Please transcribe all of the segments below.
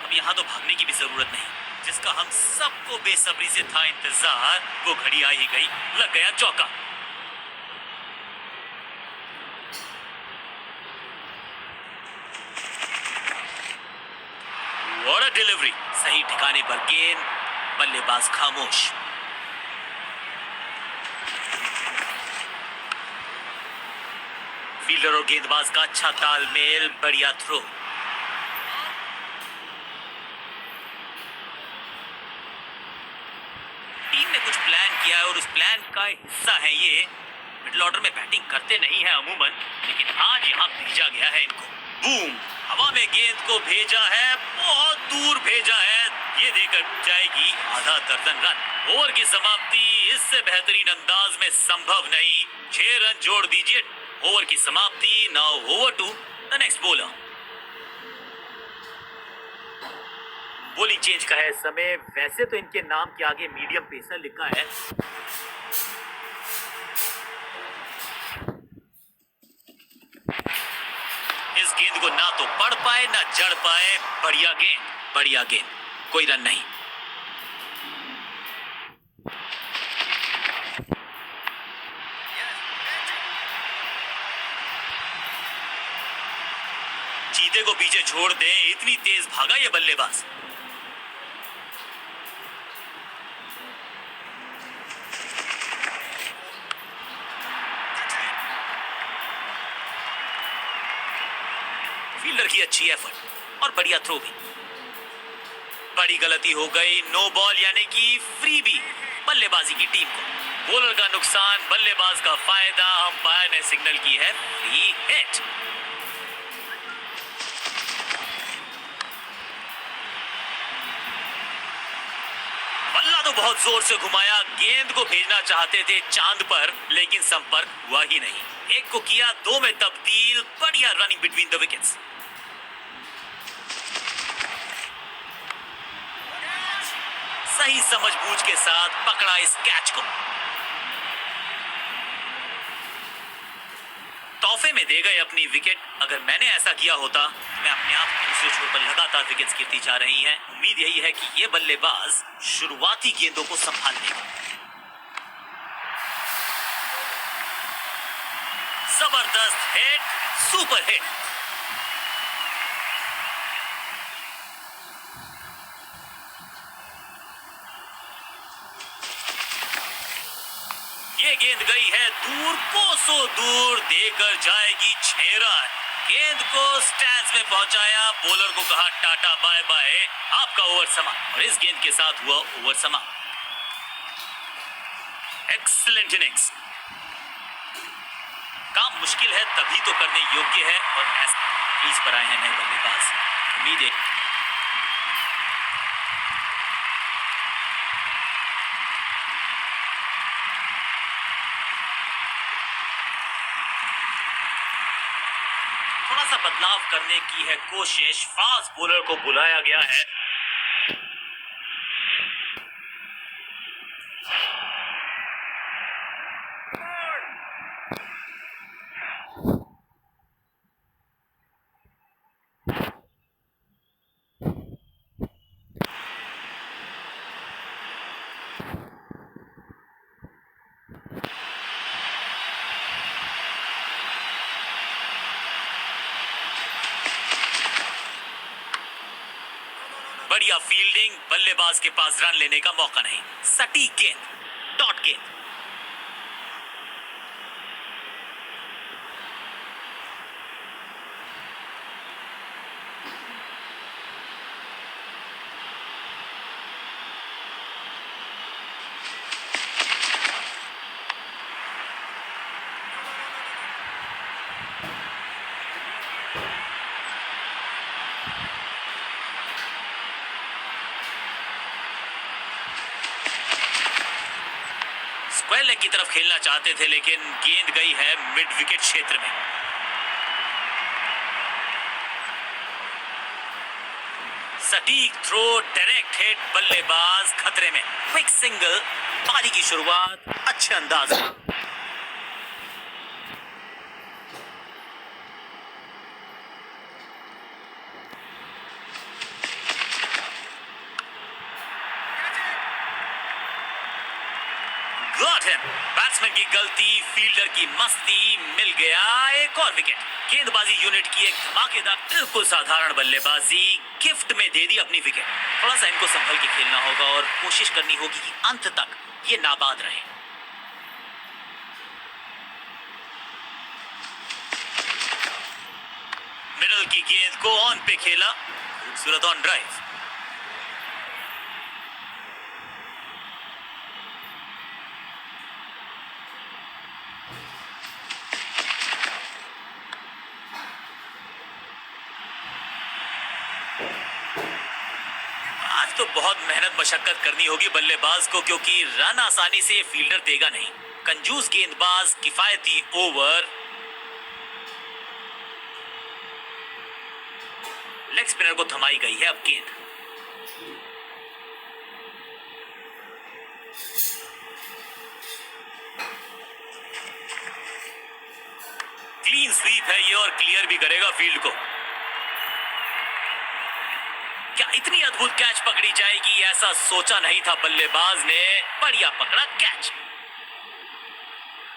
अब यहाँ तो भागने की भी जरूरत नहीं, जिसका हम सबको बेसब्री से था इंतजार, वो घड़ी आ ही गई, लग गया चौका। व्हाट अ डिलीवरी, सही ठिकाने पर गेंद, बल्लेबाज खामोश। फील्डर और गेंदबाज का अच्छा तालमेल, बढ़िया थ्रो। टीम ने कुछ प्लान किया है और उस प्लान का हिस्सा है ये। मिडिल ऑर्डर में बैटिंग करते नहीं है अमूमन, लेकिन आज यहाँ भेजा गया है इनको। बूम, हवा में गेंद को भेजा है, बहुत दूर भेजा है, ये देकर जाएगी आधा दर्जन रन। ओवर की समाप्ति इससे बेहतरीन अंदाज में संभव नहीं। 6 रन जोड़ दीजिए। ओवर की समाप्ति। Now over to the next bowler. Bowling change का है समय। वैसे तो इनके नाम के आगे मीडियम पेसर लिखा है। इस गेंद को ना तो पढ़ पाए ना जड़ पाए। बढ़िया गेंद, बढ़िया गेंद, कोई रन नहीं। चीते को पीछे छोड़ दे, इतनी तेज भागा ये बल्लेबाज। फील्डर की अच्छी एफर्ट और बढ़िया थ्रो भी। बड़ी गलती हो गई, नो बॉल यानी कि फ्री भी बल्लेबाजी की टीम को। बॉलर का नुकसान, बल्लेबाज का फायदा। अंपायर ने सिग्नल की है फ्री हिट। बल्ला तो बहुत जोर से घुमाया, गेंद को भेजना चाहते थे चांद पर, लेकिन संपर्क हुआ ही नहीं। एक को किया 2 में तब्दील। बढ़िया रनिंग बिटवीन द विकेट्स। सही समझबूझ के साथ पकड़ा इस कैच को। तोहफे में दे गए अपनी विकेट। अगर मैंने ऐसा किया होता, मैं अपने आप दूसरे छोर पर लगातार विकेट्स गिरती जा रही हैं। उम्मीद यही है कि ये बल्लेबाज शुरुआती गेंदों को संभाल लेगा। जबरदस्त हिट, सुपर हिट। ये गेंद गई है दूर, कोसों दूर, देकर जाएगी 6 रन। गेंद को स्टैंड्स में पहुंचाया, बॉलर को कहा टाटा बाय बाय, आपका ओवर समाप्त। और इस गेंद के साथ हुआ ओवर समाप्त। Excellent innings. काम मुश्किल है तभी तो करने योग्य है, और ऐसे क्रीज पर आए हैं नए बल्लेबाज। उम्मीद है थोड़ा सा बदलाव करने की है कोशिश। फास्ट बॉलर को बुलाया गया है। बढ़िया फील्डिंग, बल्लेबाज के पास रन लेने का मौका नहीं। सटीक गेंद, डॉट गेंद। स्क्वायर लेग की तरफ खेलना चाहते थे, लेकिन गेंद गई है मिड विकेट क्षेत्र में। सटीक थ्रो, डायरेक्ट हिट, बल्लेबाज खतरे में। क्विक सिंगल, पारी की शुरुआत अच्छे अंदाज में। Got him. बैट्समैन की गलती, फील्डर की मस्ती, मिल गया एक और विकेट। गेंदबाजी यूनिट की एक धमाकेदार, बिल्कुल साधारण बल्लेबाजी, गिफ्ट में दे दी अपनी विकेट। थोड़ा सा इनको संभल के खेलना होगा और कोशिश करनी होगी कि अंत तक ये नाबाद रहे। मिडल की गेंद को ऑन पे खेला, खूबसूरत ऑन ड्राइव। आज तो बहुत मेहनत मशक्कत करनी होगी बल्लेबाज को, क्योंकि रन आसानी से ये फील्डर देगा नहीं। कंजूस गेंदबाज, किफायती ओवर। लेग स्पिनर को थमाई गई है अब गेंद। क्लीन स्वीप है ये और क्लियर भी करेगा फील्ड को। क्या इतनी अद्भुत कैच पकड़ी जाएगी, ऐसा सोचा नहीं था बल्लेबाज ने। बढ़िया पकड़ा कैच,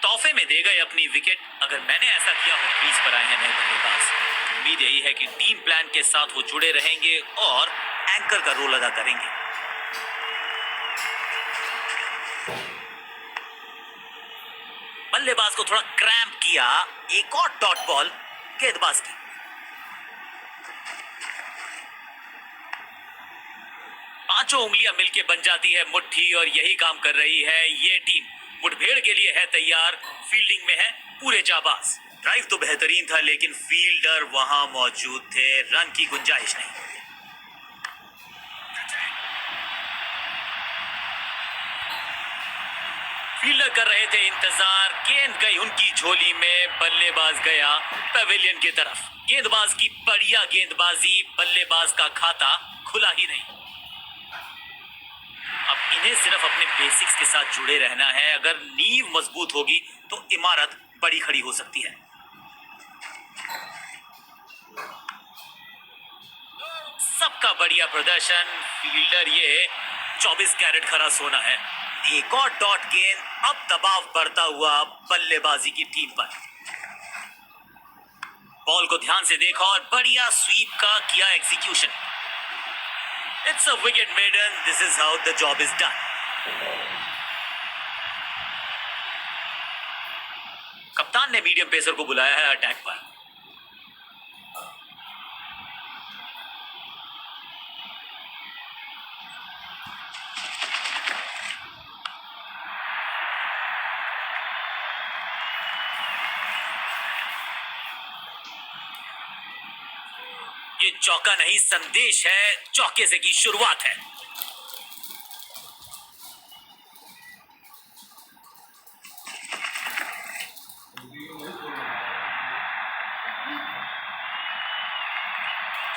तोहफे में दे गए अपनी विकेट। अगर मैंने ऐसा किया हो, क्रीज पर आए हैं नए बल्लेबाज। उम्मीद यही है कि टीम प्लान के साथ वो जुड़े रहेंगे और एंकर का रोल अदा करेंगे। बल्लेबाज को थोड़ा क्रैम्प किया, एक और डॉट बॉल गेंदबाज की। पांचों उंगलियां मिलके बन जाती है मुट्ठी और यही काम कर रही है ये टीम। मुठभेड़ के लिए है तैयार, फील्डिंग में है पूरे जाबाज। ड्राइव तो बेहतरीन था, लेकिन फील्डर वहां मौजूद थे, रन की गुंजाइश नहीं। फील्डर कर रहे थे इंतजार, गेंद गई उनकी झोली में, बल्लेबाज गया पवेलियन की तरफ। गेंदबाज की बढ़िया गेंदबाजी, बल्लेबाज का खाता खुला ही नहीं। अब इन्हें सिर्फ अपने बेसिक्स के साथ जुड़े रहना है। अगर नींव मजबूत होगी तो इमारत बड़ी खड़ी हो सकती है। सबका बढ़िया प्रदर्शन, फील्डर ये 24 कैरेट खरा सोना है। एक और डॉट गेंद, अब दबाव बढ़ता हुआ बल्लेबाजी की टीम पर। बॉल को ध्यान से देखा और बढ़िया स्वीप का किया execution. It's a wicket maiden. This is how the job is done. कप्तान ने मीडियम पेसर को बुलाया है अटैक पर। ये चौका नहीं, संदेश है, चौके से की शुरुआत है।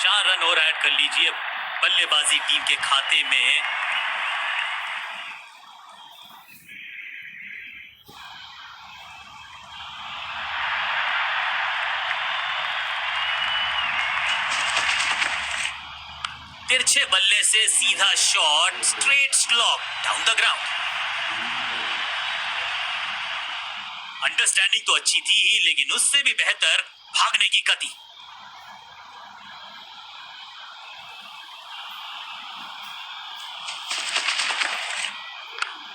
चार रन और ऐड कर लीजिए बल्लेबाजी टीम के खाते में। तिरछे बल्ले से सीधा shot, straight slog down the ground. Understanding तो अच्छी थी ही, लेकिन उससे भी बेहतर भागने की गति।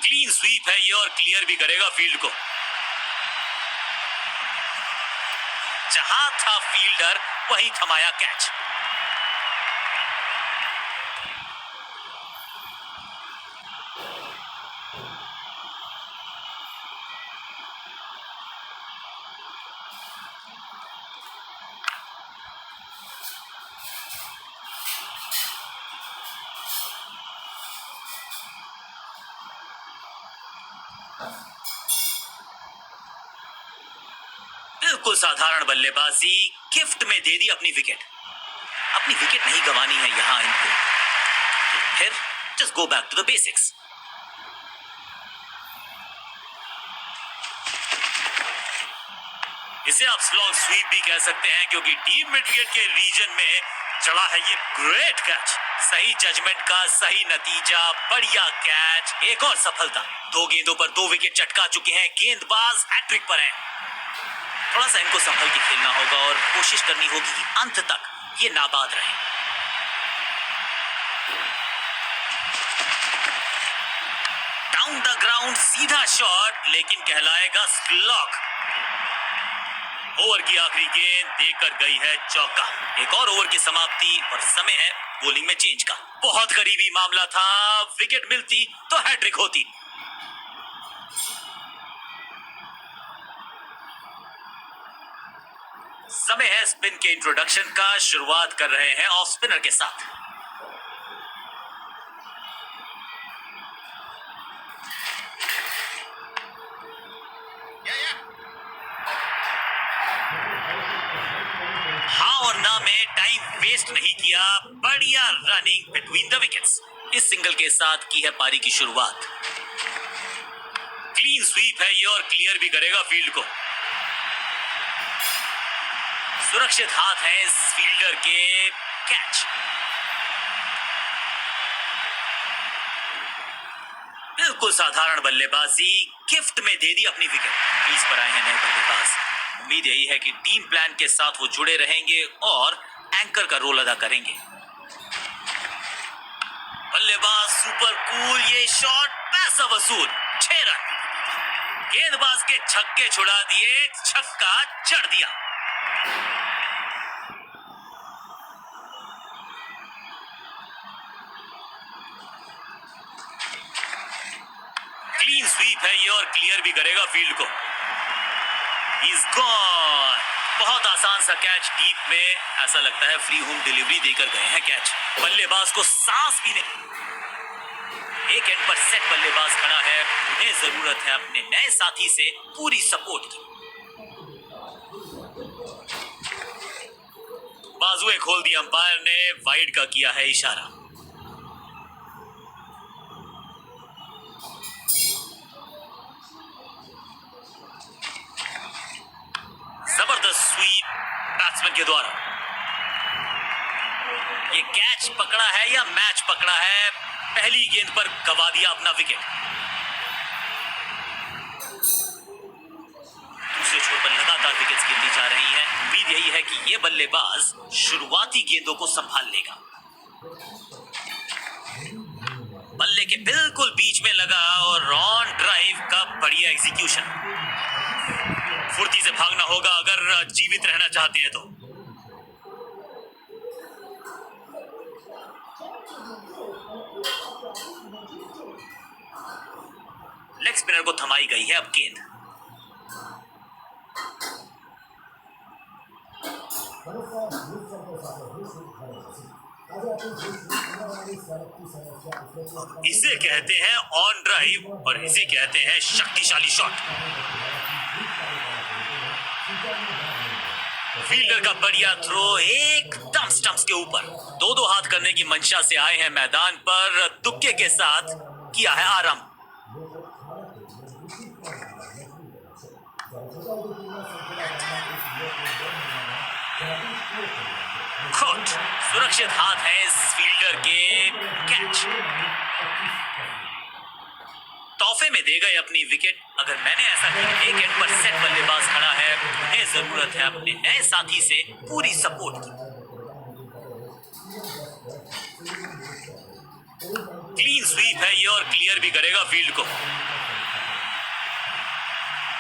क्लीन स्वीप है ये और क्लियर भी करेगा फील्ड को। जहां था फील्डर वहीं थमाया कैच। बिल्कुल साधारण बल्लेबाजी, गिफ्ट में दे दी अपनी विकेट। अपनी विकेट नहीं गंवानी है यहां इनको। फिर just go back to the basics. इसे आप स्लॉग स्वीप भी कह सकते हैं, क्योंकि डीप मिड विकेट के रीजन में चला है ये ग्रेट कैच। सही जजमेंट का सही नतीजा, बढ़िया कैच, एक और सफलता। 2 गेंदों पर 2 विकेट चटका चुके हैं, गेंदबाज हैट्रिक पर है। थोड़ा सा इनको संभल के खेलना होगा और कोशिश करनी होगी कि अंत तक ये नाबाद रहे। डाउन द ग्राउंड सीधा शॉट, लेकिन कहलाएगा स्लॉग। ओवर की आखिरी गेंद देकर गई है चौका। एक और ओवर की समाप्ति और समय है बॉलिंग में चेंज का। बहुत करीबी मामला था, विकेट मिलती तो हैट्रिक होती। समय है स्पिन के इंट्रोडक्शन का। शुरुआत कर रहे हैं ऑफ स्पिनर के साथ। हाँ और ना में टाइम वेस्ट नहीं किया, बढ़िया रनिंग बिटवीन द विकेट्स। इस सिंगल के साथ की है पारी की शुरुआत। क्लीन स्वीप है ये और क्लियर भी करेगा फील्ड को। सुरक्षित हाथ है इस फील्डर के, कैच। बिल्कुल साधारण बल्लेबाजी, गिफ्ट में दे दी अपनी विकेट। क्रीज पर आए हैं नए बल्लेबाज। उम्मीद यही है कि टीम प्लान के साथ वो जुड़े रहेंगे और एंकर का रोल अदा करेंगे। बल्लेबाज सुपर कूल, ये शॉट पैसा वसूल, 6 रन। गेंदबाज के छक्के छुड़ा दिए, छक्का जड़ दिया। क्लीन स्वीप है ये और क्लियर भी करेगा फील्ड को। He's gone। बहुत आसान सा कैच डीप में, ऐसा लगता है फ्री होम डिलीवरी देकर गए हैं कैच। बल्लेबाज को सांस भी नहीं। एक एंड पर सेट बल्लेबाज खड़ा है, उन्हें जरूरत है अपने नए साथी से पूरी सपोर्ट की। बाजुएं खोल दी अंपायर ने, वाइड का किया है इशारा। जबरदस्त स्वीप बैट्समैन के द्वारा। ये कैच पकड़ा है या मैच पकड़ा है? पहली गेंद पर गवा दिया अपना विकेट। दूसरे छोर पर लगातार विकेट्स गिरती जा रही हैं। उम्मीद यही है कि ये बल्लेबाज शुरुआती गेंदों को संभाल लेगा। बल्ले के बिल्कुल बीच में लगा और ऑन ड्राइव का बढ़िया एग्जीक्यूशन। फुर्ती से भागना होगा अगर जीवित रहना चाहते हैं तो। लेग स्पिनर को थमाई गई है अब गेंद। इसे कहते हैं ऑन ड्राइव और इसे कहते हैं शक्तिशाली शॉट। फील्डर का बढ़िया थ्रो एकदम स्टंप्स के ऊपर। 2-2 हाथ करने की मंशा से आए हैं मैदान पर, तुक्के के साथ किया है आरंभ। सुरक्षित हाथ है इस फील्डर के, कैच। तोहफे में दे गए अपनी विकेट। अगर मैंने ऐसा किया, एक एंड पर सेट बल्लेबाज खड़ा है, उन्हें जरूरत है अपने नए साथी से पूरी सपोर्ट की। क्लीन स्वीप है ये और क्लियर भी करेगा फील्ड को।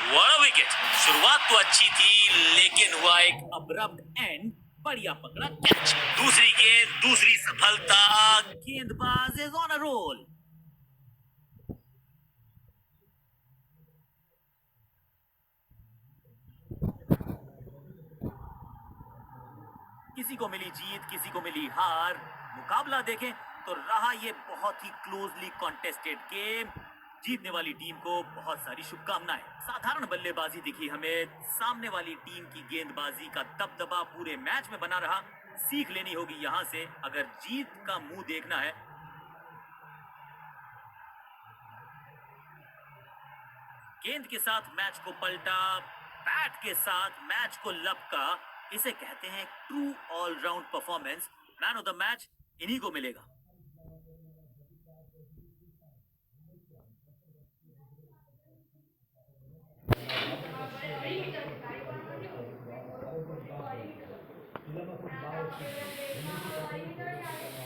What a wicket. शुरुआत तो अच्छी थी लेकिन हुआ एक अब्रप्ट एंड। बढ़िया पकड़ा कैच। दूसरी गेंद, दूसरी सफलता, गेंदबाज इज ऑन अ रोल। किसी को मिली जीत, किसी को मिली हार। मुकाबला देखें तो रहा ये बहुत ही क्लोजली कॉन्टेस्टेड गेम। जीतने वाली टीम को बहुत सारी शुभकामनाएं। साधारण बल्लेबाजी दिखी हमें, सामने वाली टीम की गेंदबाजी का दबदबा पूरे मैच में बना रहा। सीख लेनी होगी यहां से अगर जीत का मुंह देखना है। गेंद के साथ मैच को पलटा, बैट के साथ मैच को लपका। इसे कहते हैं true allround performance. Man of the match इन्हीं को मिलेगा।